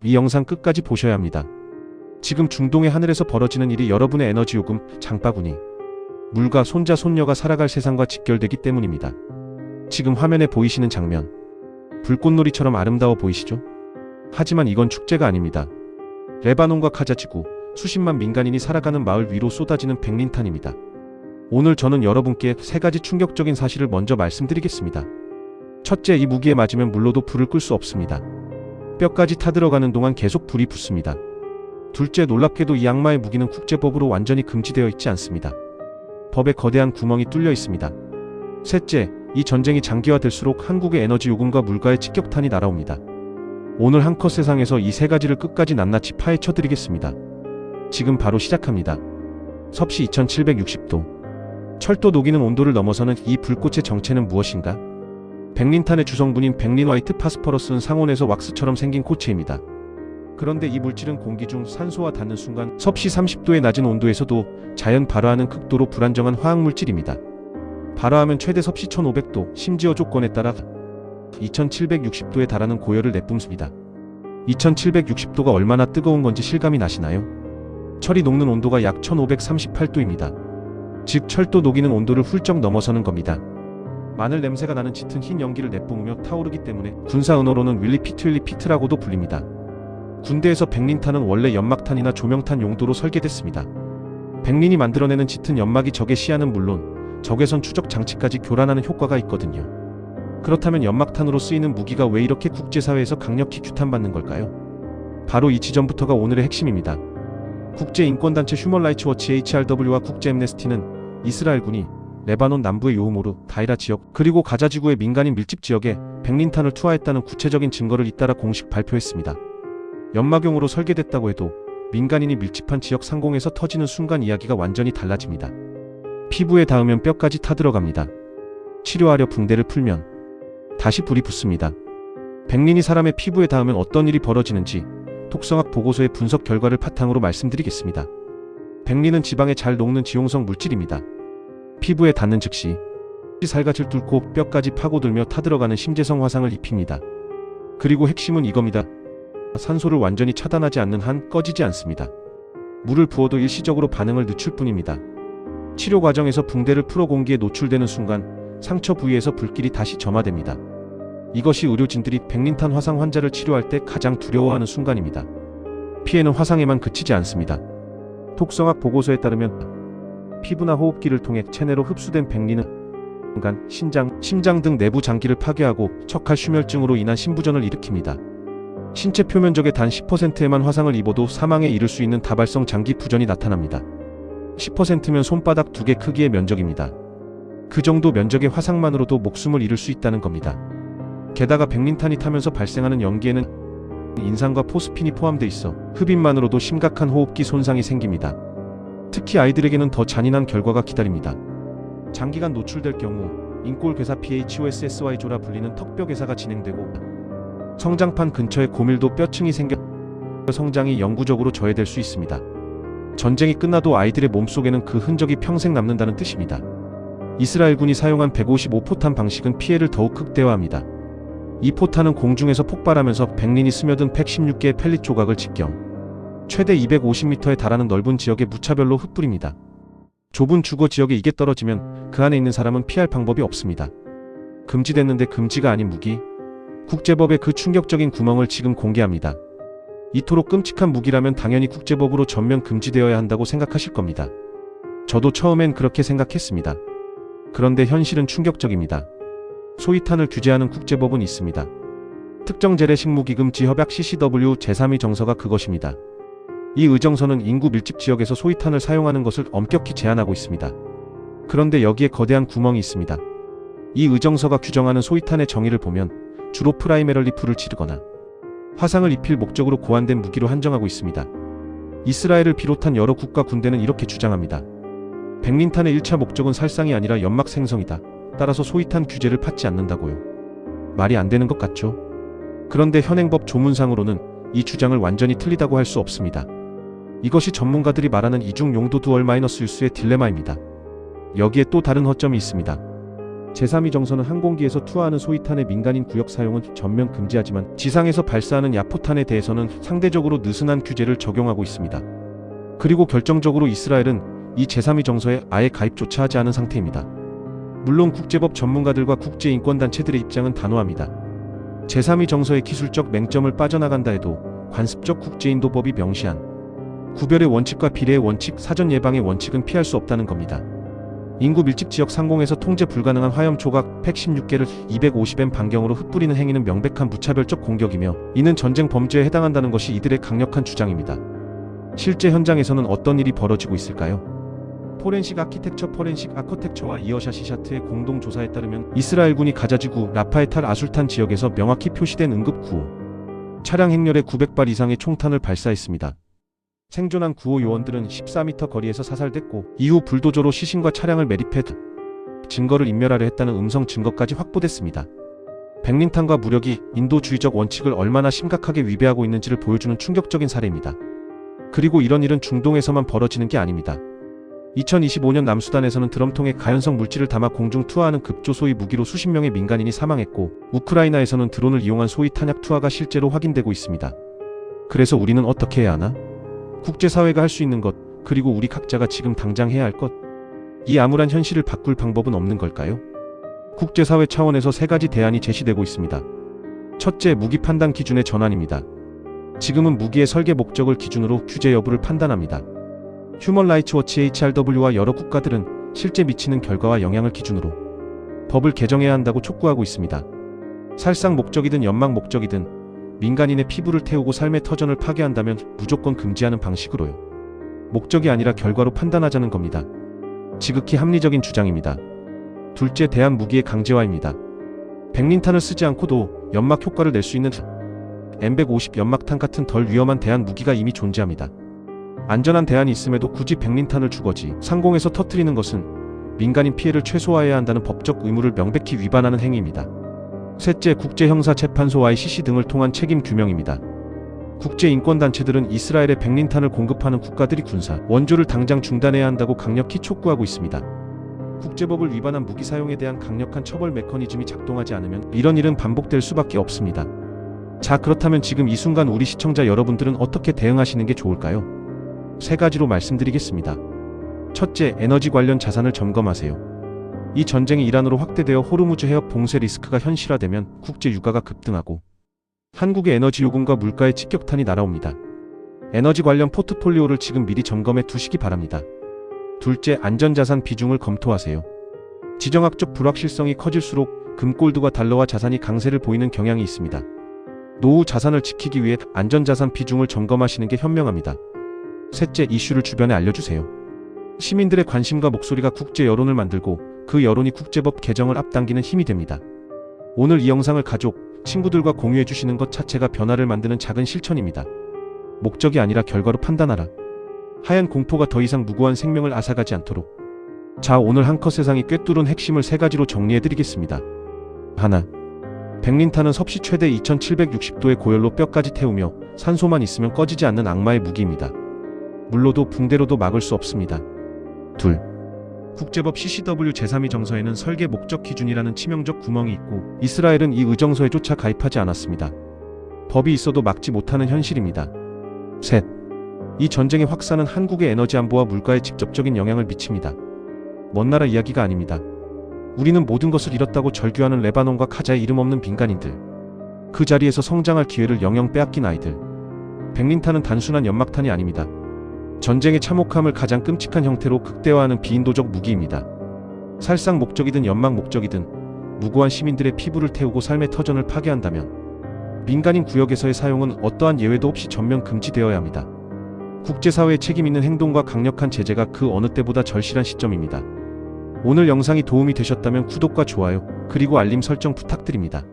이 영상 끝까지 보셔야 합니다. 지금 중동의 하늘에서 벌어지는 일이 여러분의 에너지 요금, 장바구니, 물가, 손자, 손녀가 살아갈 세상과 직결되기 때문입니다. 지금 화면에 보이시는 장면, 불꽃놀이처럼 아름다워 보이시죠? 하지만 이건 축제가 아닙니다. 레바논과 가자 지구, 수십만 민간인이 살아가는 마을 위로 쏟아지는 백린탄입니다. 오늘 저는 여러분께 세 가지 충격적인 사실을 먼저 말씀드리겠습니다. 첫째, 이 무기에 맞으면 물로도 불을 끌 수 없습니다. 뼈까지 타들어가는 동안 계속 불이 붙습니다. 둘째, 놀랍게도 이 악마의 무기는 국제법으로 완전히 금지되어 있지 않습니다. 법에 거대한 구멍이 뚫려 있습니다. 셋째, 이 전쟁이 장기화될수록 한국의 에너지 요금과 물가에 직격탄이 날아옵니다. 오늘 한컷 세상에서 이 세 가지를 끝까지 낱낱이 파헤쳐 드리겠습니다. 지금 바로 시작합니다. 섭씨 2760도. 철도 녹이는 온도를 넘어서는 이 불꽃의 정체는 무엇인가? 백린탄의 주성분인 백린 화이트 파스퍼러스는 상온에서 왁스처럼 생긴 코체입니다. 그런데 이 물질은 공기 중 산소와 닿는 순간 섭씨 30도의 낮은 온도에서도 자연 발화하는 극도로 불안정한 화학물질입니다. 발화하면 최대 섭씨 1500도, 심지어 조건에 따라 2760도에 달하는 고열을 내뿜습니다. 2760도가 얼마나 뜨거운 건지 실감이 나시나요? 철이 녹는 온도가 약 1538도입니다. 즉 철도 녹이는 온도를 훌쩍 넘어서는 겁니다. 마늘 냄새가 나는 짙은 흰 연기를 내뿜으며 타오르기 때문에 군사 은어로는 윌리피트라고도 불립니다. 군대에서 백린탄은 원래 연막탄이나 조명탄 용도로 설계됐습니다. 백린이 만들어내는 짙은 연막이 적의 시야는 물론 적외선 추적 장치까지 교란하는 효과가 있거든요. 그렇다면 연막탄으로 쓰이는 무기가 왜 이렇게 국제사회에서 강력히 규탄받는 걸까요? 바로 이 지점부터가 오늘의 핵심입니다. 국제인권단체 휴먼라이츠 워치 HRW와 국제엠네스티는 이스라엘군이 레바논 남부의 요흐모르, 다이라 지역, 그리고 가자 지구의 민간인 밀집 지역에 백린탄을 투하했다는 구체적인 증거를 잇따라 공식 발표했습니다. 연막용으로 설계됐다고 해도 민간인이 밀집한 지역 상공에서 터지는 순간 이야기가 완전히 달라집니다. 피부에 닿으면 뼈까지 타들어갑니다. 치료하려 붕대를 풀면 다시 불이 붙습니다. 백린이 사람의 피부에 닿으면 어떤 일이 벌어지는지 톡성학 보고서의 분석 결과를 바탕으로 말씀드리겠습니다. 백린은 지방에 잘 녹는 지용성 물질입니다. 피부에 닿는 즉시 살갗을 뚫고 뼈까지 파고들며 타들어가는 심재성 화상을 입힙니다. 그리고 핵심은 이겁니다. 산소를 완전히 차단하지 않는 한 꺼지지 않습니다. 물을 부어도 일시적으로 반응을 늦출 뿐입니다. 치료 과정에서 붕대를 풀어 공기에 노출되는 순간 상처 부위에서 불길이 다시 점화됩니다. 이것이 의료진들이 백린탄 화상 환자를 치료할 때 가장 두려워하는 순간입니다. 피해는 화상에만 그치지 않습니다. 톡성학 보고서에 따르면 피부나 호흡기를 통해 체내로 흡수된 백린은 간, 신장, 심장 등 내부 장기를 파괴하고 척칼슈멸증으로 인한 심부전을 일으킵니다. 신체 표면적의 단 10%에만 화상을 입어도 사망에 이를 수 있는 다발성 장기 부전이 나타납니다. 10%면 손바닥 2개 크기의 면적입니다. 그 정도 면적의 화상만으로도 목숨을 잃을 수 있다는 겁니다. 게다가 백린탄이 타면서 발생하는 연기에는 인산과 포스핀이 포함돼 있어 흡입만으로도 심각한 호흡기 손상이 생깁니다. 특히 아이들에게는 더 잔인한 결과가 기다립니다. 장기간 노출될 경우 인골괴사 PHOSSY조라 불리는 턱뼈괴사가 진행되고 성장판 근처에 고밀도 뼈층이 생겨 성장이 영구적으로 저해될 수 있습니다. 전쟁이 끝나도 아이들의 몸속에는 그 흔적이 평생 남는다는 뜻입니다. 이스라엘군이 사용한 155포탄 방식은 피해를 더욱 극대화합니다. 이 포탄은 공중에서 폭발하면서 백린이 스며든 116개의 펠릿 조각을 직경 최대 250m에 달하는 넓은 지역에 무차별로 흩뿌립니다. 좁은 주거 지역에 이게 떨어지면 그 안에 있는 사람은 피할 방법이 없습니다. 금지됐는데 금지가 아닌 무기? 국제법의 그 충격적인 구멍을 지금 공개합니다. 이토록 끔찍한 무기라면 당연히 국제법으로 전면 금지되어야 한다고 생각하실 겁니다. 저도 처음엔 그렇게 생각했습니다. 그런데 현실은 충격적입니다. 소위탄을 규제하는 국제법은 있습니다. 특정 재래식 무기 금지 협약 CCW 제3위 정서가 그것입니다. 이 의정서는 인구 밀집 지역에서 소위탄을 사용하는 것을 엄격히 제한하고 있습니다. 그런데 여기에 거대한 구멍이 있습니다. 이 의정서가 규정하는 소위탄의 정의를 보면 주로 프라이메럴리 불을 지르거나 화상을 입힐 목적으로 고안된 무기로 한정하고 있습니다. 이스라엘을 비롯한 여러 국가 군대는 이렇게 주장합니다. 백린탄의 1차 목적은 살상이 아니라 연막 생성이다. 따라서 소위탄 규제를 받지 않는다고요. 말이 안 되는 것 같죠? 그런데 현행법 조문상으로는 이 주장을 완전히 틀리다고 할 수 없습니다. 이것이 전문가들이 말하는 이중 용도 듀얼 마이너스 유스의 딜레마입니다. 여기에 또 다른 허점이 있습니다. 제3위 정서는 항공기에서 투하하는 소위탄의 민간인 구역 사용은 전면 금지하지만 지상에서 발사하는 야포탄에 대해서는 상대적으로 느슨한 규제를 적용하고 있습니다. 그리고 결정적으로 이스라엘은 이 제3위 정서에 아예 가입조차 하지 않은 상태입니다. 물론 국제법 전문가들과 국제인권단체들의 입장은 단호합니다. 제3위 정서의 기술적 맹점을 빠져나간다 해도 관습적 국제인도법이 명시한 구별의 원칙과 비례의 원칙, 사전 예방의 원칙은 피할 수 없다는 겁니다. 인구 밀집 지역 상공에서 통제 불가능한 화염 조각 116개를 250m 반경으로 흩뿌리는 행위는 명백한 무차별적 공격이며 이는 전쟁 범죄에 해당한다는 것이 이들의 강력한 주장입니다. 실제 현장에서는 어떤 일이 벌어지고 있을까요? 포렌식 아커텍처와 이어샤 시샤트의 공동 조사에 따르면 이스라엘군이 가자지구 라파에탈 아술탄 지역에서 명확히 표시된 응급 구호 차량 행렬에 900발 이상의 총탄을 발사했습니다. 생존한 구호 요원들은 14m 거리에서 사살됐고 이후 불도저로 시신과 차량을 매립해 증거를 인멸하려 했다는 음성 증거까지 확보됐습니다. 백린탄과 무력이 인도주의적 원칙을 얼마나 심각하게 위배하고 있는지를 보여주는 충격적인 사례입니다. 그리고 이런 일은 중동에서만 벌어지는 게 아닙니다. 2025년 남수단에서는 드럼통에 가연성 물질을 담아 공중 투하하는 급조 소위 무기로 수십 명의 민간인이 사망했고 우크라이나에서는 드론을 이용한 소위 탄약 투하가 실제로 확인되고 있습니다. 그래서 우리는 어떻게 해야 하나? 국제사회가 할 수 있는 것, 그리고 우리 각자가 지금 당장 해야 할 것, 이 암울한 현실을 바꿀 방법은 없는 걸까요? 국제사회 차원에서 3가지 대안이 제시되고 있습니다. 첫째, 무기 판단 기준의 전환입니다. 지금은 무기의 설계 목적을 기준으로 규제 여부를 판단합니다. 휴먼 라이츠 워치 HRW와 여러 국가들은 실제 미치는 결과와 영향을 기준으로 법을 개정해야 한다고 촉구하고 있습니다. 살상 목적이든 연막 목적이든 민간인의 피부를 태우고 삶의 터전을 파괴한다면 무조건 금지하는 방식으로요. 목적이 아니라 결과로 판단하자는 겁니다. 지극히 합리적인 주장입니다. 둘째, 대한 무기의 강제화입니다. 백린탄을 쓰지 않고도 연막 효과를 낼 수 있는 M150 연막탄 같은 덜 위험한 대한 무기가 이미 존재합니다. 안전한 대안이 있음에도 굳이 백린탄을 주거지 상공에서 터뜨리는 것은 민간인 피해를 최소화해야 한다는 법적 의무를 명백히 위반하는 행위입니다. 셋째, 국제형사재판소 ICC 등을 통한 책임 규명입니다. 국제인권단체들은 이스라엘에 백린탄을 공급하는 국가들이 군사 원조를 당장 중단해야 한다고 강력히 촉구하고 있습니다. 국제법을 위반한 무기 사용에 대한 강력한 처벌 메커니즘이 작동하지 않으면 이런 일은 반복될 수밖에 없습니다. 자, 그렇다면 지금 이 순간 우리 시청자 여러분들은 어떻게 대응하시는 게 좋을까요? 3가지로 말씀드리겠습니다. 첫째, 에너지 관련 자산을 점검하세요. 이 전쟁이 이란으로 확대되어 호르무즈 해협 봉쇄 리스크가 현실화되면 국제 유가가 급등하고 한국의 에너지 요금과 물가에 직격탄이 날아옵니다. 에너지 관련 포트폴리오를 지금 미리 점검해 두시기 바랍니다. 둘째, 안전자산 비중을 검토하세요. 지정학적 불확실성이 커질수록 금골드와 달러와 자산이 강세를 보이는 경향이 있습니다. 노후 자산을 지키기 위해 안전자산 비중을 점검하시는 게 현명합니다. 셋째, 이슈를 주변에 알려주세요. 시민들의 관심과 목소리가 국제 여론을 만들고 그 여론이 국제법 개정을 앞당기는 힘이 됩니다. 오늘 이 영상을 가족, 친구들과 공유해 주시는 것 자체가 변화를 만드는 작은 실천입니다. 목적이 아니라 결과로 판단하라. 하얀 공포가 더 이상 무고한 생명을 앗아가지 않도록. 자, 오늘 한컷 세상이 꿰뚫은 핵심을 3가지로 정리해드리겠습니다. 하나, 백린탄은 섭씨 최대 2760도의 고열로 뼈까지 태우며 산소만 있으면 꺼지지 않는 악마의 무기입니다. 물로도 붕대로도 막을 수 없습니다. 둘, 국제법 CCW 제3위 정서에는 설계 목적 기준이라는 치명적 구멍이 있고 이스라엘은 이 의정서에 조차 가입하지 않았습니다. 법이 있어도 막지 못하는 현실입니다. 셋, 이 전쟁의 확산은 한국의 에너지 안보와 물가에 직접적인 영향을 미칩니다. 먼 나라 이야기가 아닙니다. 우리는 모든 것을 잃었다고 절규하는 레바논과 가자의 이름 없는 민간인들, 그 자리에서 성장할 기회를 영영 빼앗긴 아이들. 백린탄은 단순한 연막탄이 아닙니다. 전쟁의 참혹함을 가장 끔찍한 형태로 극대화하는 비인도적 무기입니다. 살상 목적이든 연막 목적이든 무고한 시민들의 피부를 태우고 삶의 터전을 파괴한다면 민간인 구역에서의 사용은 어떠한 예외도 없이 전면 금지되어야 합니다. 국제사회의 책임 있는 행동과 강력한 제재가 그 어느 때보다 절실한 시점입니다. 오늘 영상이 도움이 되셨다면 구독과 좋아요, 그리고 알림 설정 부탁드립니다.